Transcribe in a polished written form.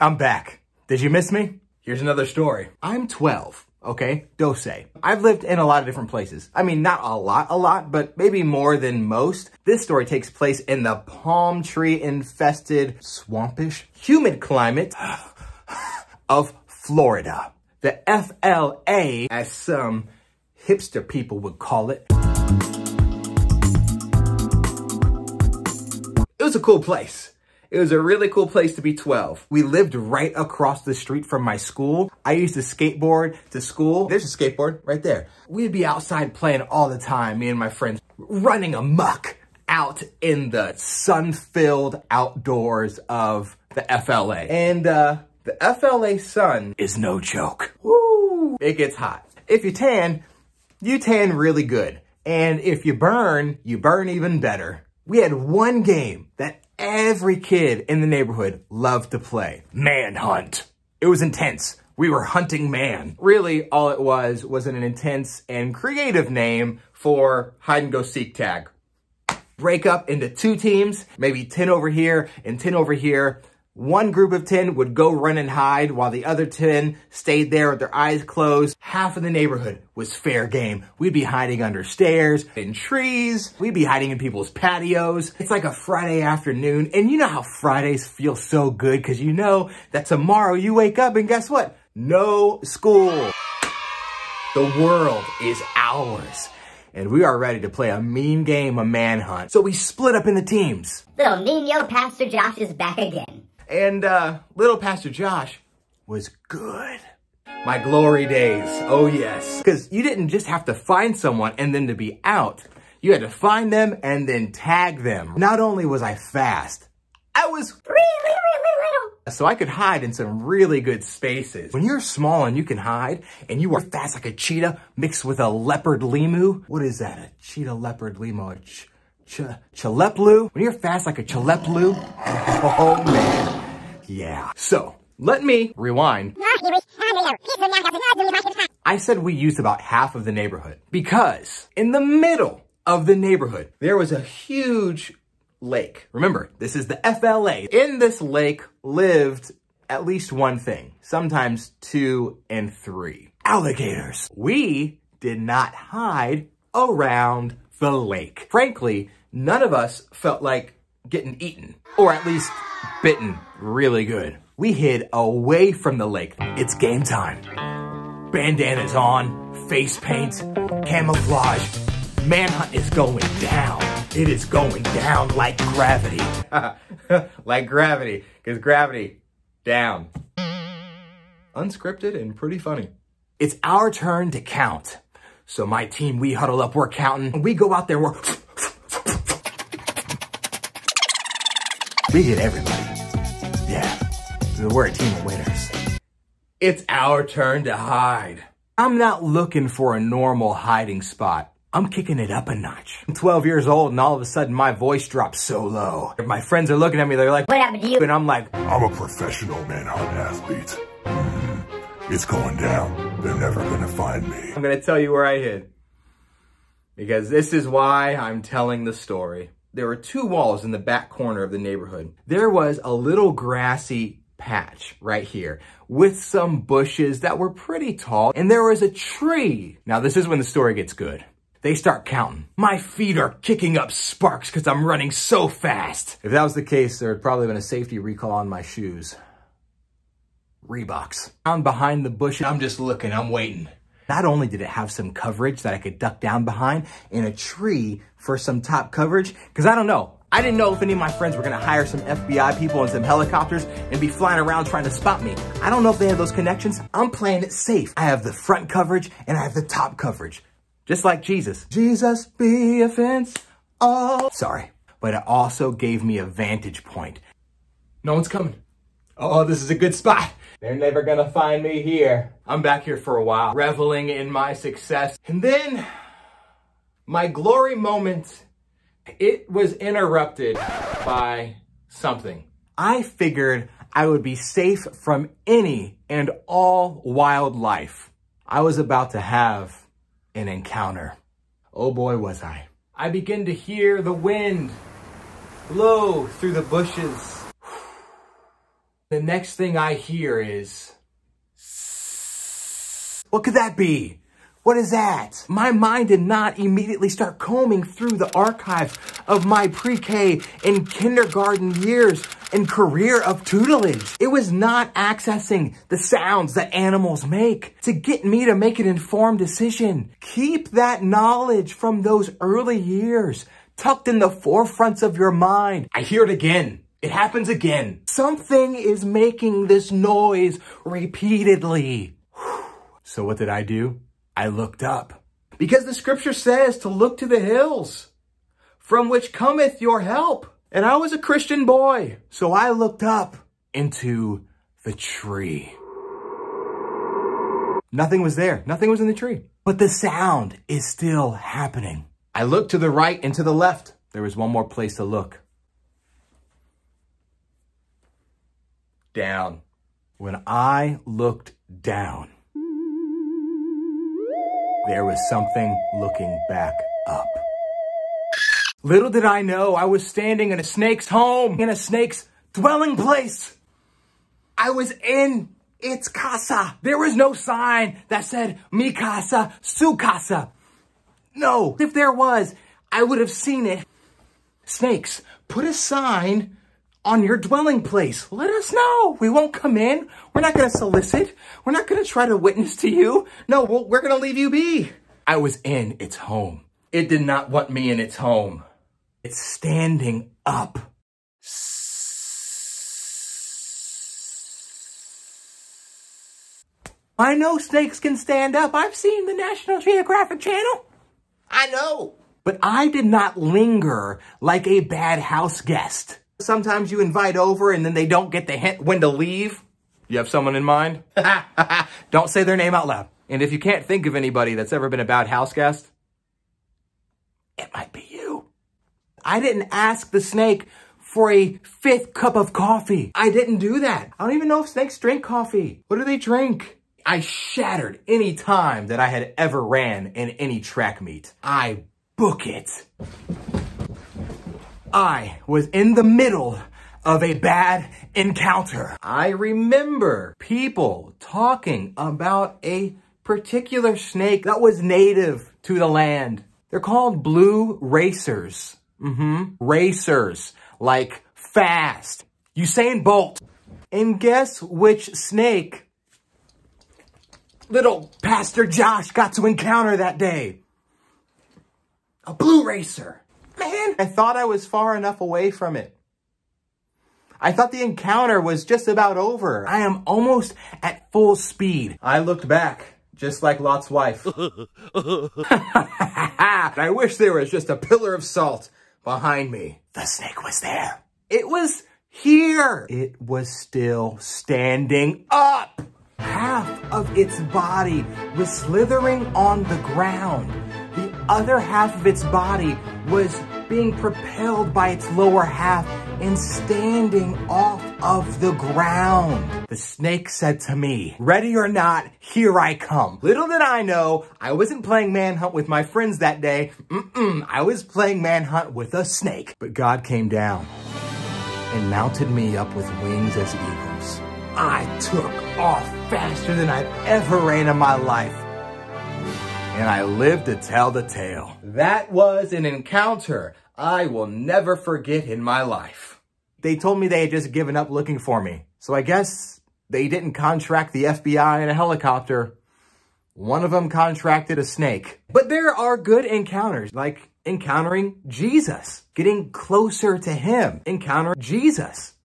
I'm back. Did you miss me? Here's another story. I'm 12, okay? Dose. I've lived in a lot of different places. I mean, not a lot, but maybe more than most. This story takes place in the palm tree infested, swampish, humid climate of Florida. The FLA, as some hipster people would call it. It was a cool place. It was a really cool place to be 12. We lived right across the street from my school. I used to skateboard to school. There's a skateboard right there. We'd be outside playing all the time, me and my friends, running amok out in the sun-filled outdoors of the FLA. And the FLA sun is no joke. Woo! It gets hot. If you tan really good. And if you burn even better. We had one game that every kid in the neighborhood loved to play. Manhunt. It was intense. We were hunting man. Really, all it was an intense and creative name for hide and go seek tag. Break up into 2 teams, maybe 10 over here and 10 over here. One group of 10 would go run and hide while the other 10 stayed there with their eyes closed. Half of the neighborhood was fair game. We'd be hiding under stairs, in trees. We'd be hiding in people's patios. It's like a Friday afternoon. And you know how Fridays feel so good because you know that tomorrow you wake up and guess what? No school. The world is ours. And we are ready to play a mean game of manhunt. So we split up into teams. Little Nino Pastor Josh is back again. And little Pastor Josh was good. My glory days, oh yes. Because you didn't just have to find someone and then to be out. You had to find them and then tag them. Not only was I fast, I was really little. So I could hide in some really good spaces. When you're small and you can hide, and you are fast like a cheetah mixed with a leopard lemur. What is that? A cheetah leopard lemur? Chaleplu? When you're fast like a chaleplu, oh man. Yeah. So, let me rewind. I said we used about half of the neighborhood because in the middle of the neighborhood, there was a huge lake. Remember, this is the FLA. In this lake lived at least one thing, sometimes 2 and 3. Alligators. We did not hide around the lake. Frankly, none of us felt like getting eaten, or at least bitten really good. We hid away from the lake. It's game time. Bandanas on, face paint, camouflage. Manhunt is going down. It is going down like gravity. Like gravity, because gravity, down. Unscripted and pretty funny. It's our turn to count. So my team, we huddle up, we're counting. We go out there, we hit everybody. Yeah, we're a team of winners. It's our turn to hide. I'm not looking for a normal hiding spot. I'm kicking it up a notch. I'm 12 years old and all of a sudden my voice drops so low. My friends are looking at me, they're like, what happened to you? And I'm like, I'm a professional manhunt athlete. It's going down. They're never gonna find me. I'm gonna tell you where I hid. Because this is why I'm telling the story. There were 2 walls in the back corner of the neighborhood. There was a little grassy patch right here with some bushes that were pretty tall, and there was a tree. Now this is when the story gets good. They start counting. My feet are kicking up sparks because I'm running so fast. If that was the case, there had probably been a safety recall on my shoes. Reeboks. I'm behind the bushes. I'm just looking, I'm waiting. Not only did it have some coverage that I could duck down behind in a tree for some top coverage, because I don't know. I didn't know if any of my friends were gonna hire some FBI people and some helicopters and be flying around trying to spot me. I don't know if they have those connections. I'm playing it safe. I have the front coverage and I have the top coverage. Just like Jesus. Jesus be a fence. Oh, sorry. But it also gave me a vantage point. No one's coming. Oh, this is a good spot. They're never gonna find me here. I'm back here for a while, reveling in my success. And then, my glory moment, it was interrupted by something. I figured I would be safe from any and all wildlife. I was about to have an encounter. Oh boy, was I. I began to hear the wind blow through the bushes. the next thing I hear is... What could that be? What is that? My mind did not immediately start combing through the archives of my pre-K and kindergarten years and career of tutelage. It was not accessing the sounds that animals make to get me to make an informed decision. Keep that knowledge from those early years tucked in the forefronts of your mind. I hear it again. It happens again. Something is making this noise repeatedly. So what did I do? I looked up. Because the scripture says to look to the hills, from which cometh your help. And I was a Christian boy, so I looked up into the tree. Nothing was there. Nothing was in the tree. But the sound is still happening. I looked to the right and to the left. There was one more place to look. Down. When I looked down, there was something looking back up. Little did I know I was standing in a snake's home, in a snake's dwelling place. I was in its casa. There was no sign that said, mi casa, su casa. No, if there was, I would have seen it. Snakes, put a sign on your dwelling place. Let us know. We won't come in. We're not going to solicit. We're not going to try to witness to you. No, we're going to leave you be. I was in its home. It did not want me in its home. It's standing up. I know snakes can stand up. I've seen the National Geographic Channel. I know. But I did not linger like a bad house guest. Sometimes you invite over and then they don't get the hint when to leave. You have someone in mind? Don't say their name out loud. And if you can't think of anybody that's ever been a bad house guest, it might be you. I didn't ask the snake for a 5th cup of coffee. I didn't do that. I don't even know if snakes drink coffee. What do they drink? I shattered any time that I had ever ran in any track meet. I book it. I was in the middle of a bad encounter. I remember people talking about a particular snake that was native to the land. They're called blue racers. Racers, like fast. Usain Bolt. And guess which snake little Pastor Josh got to encounter that day? A blue racer. Man, I thought I was far enough away from it. I thought the encounter was just about over. I am almost at full speed. I looked back, just like Lot's wife. I wish there was just a pillar of salt behind me. The snake was there. It was here. It was still standing up. Half of its body was slithering on the ground. The other half of its body was being propelled by its lower half and standing off of the ground. The snake said to me, ready or not, here I come. Little did I know, I wasn't playing manhunt with my friends that day. I was playing manhunt with a snake. But God came down and mounted me up with wings as eagles. I took off faster than I'd ever ran in my life. And I lived to tell the tale. That was an encounter I will never forget in my life. They told me they had just given up looking for me. So I guess they didn't contract the FBI in a helicopter. One of them contracted a snake. But there are good encounters, like encountering Jesus, getting closer to him, encountering Jesus.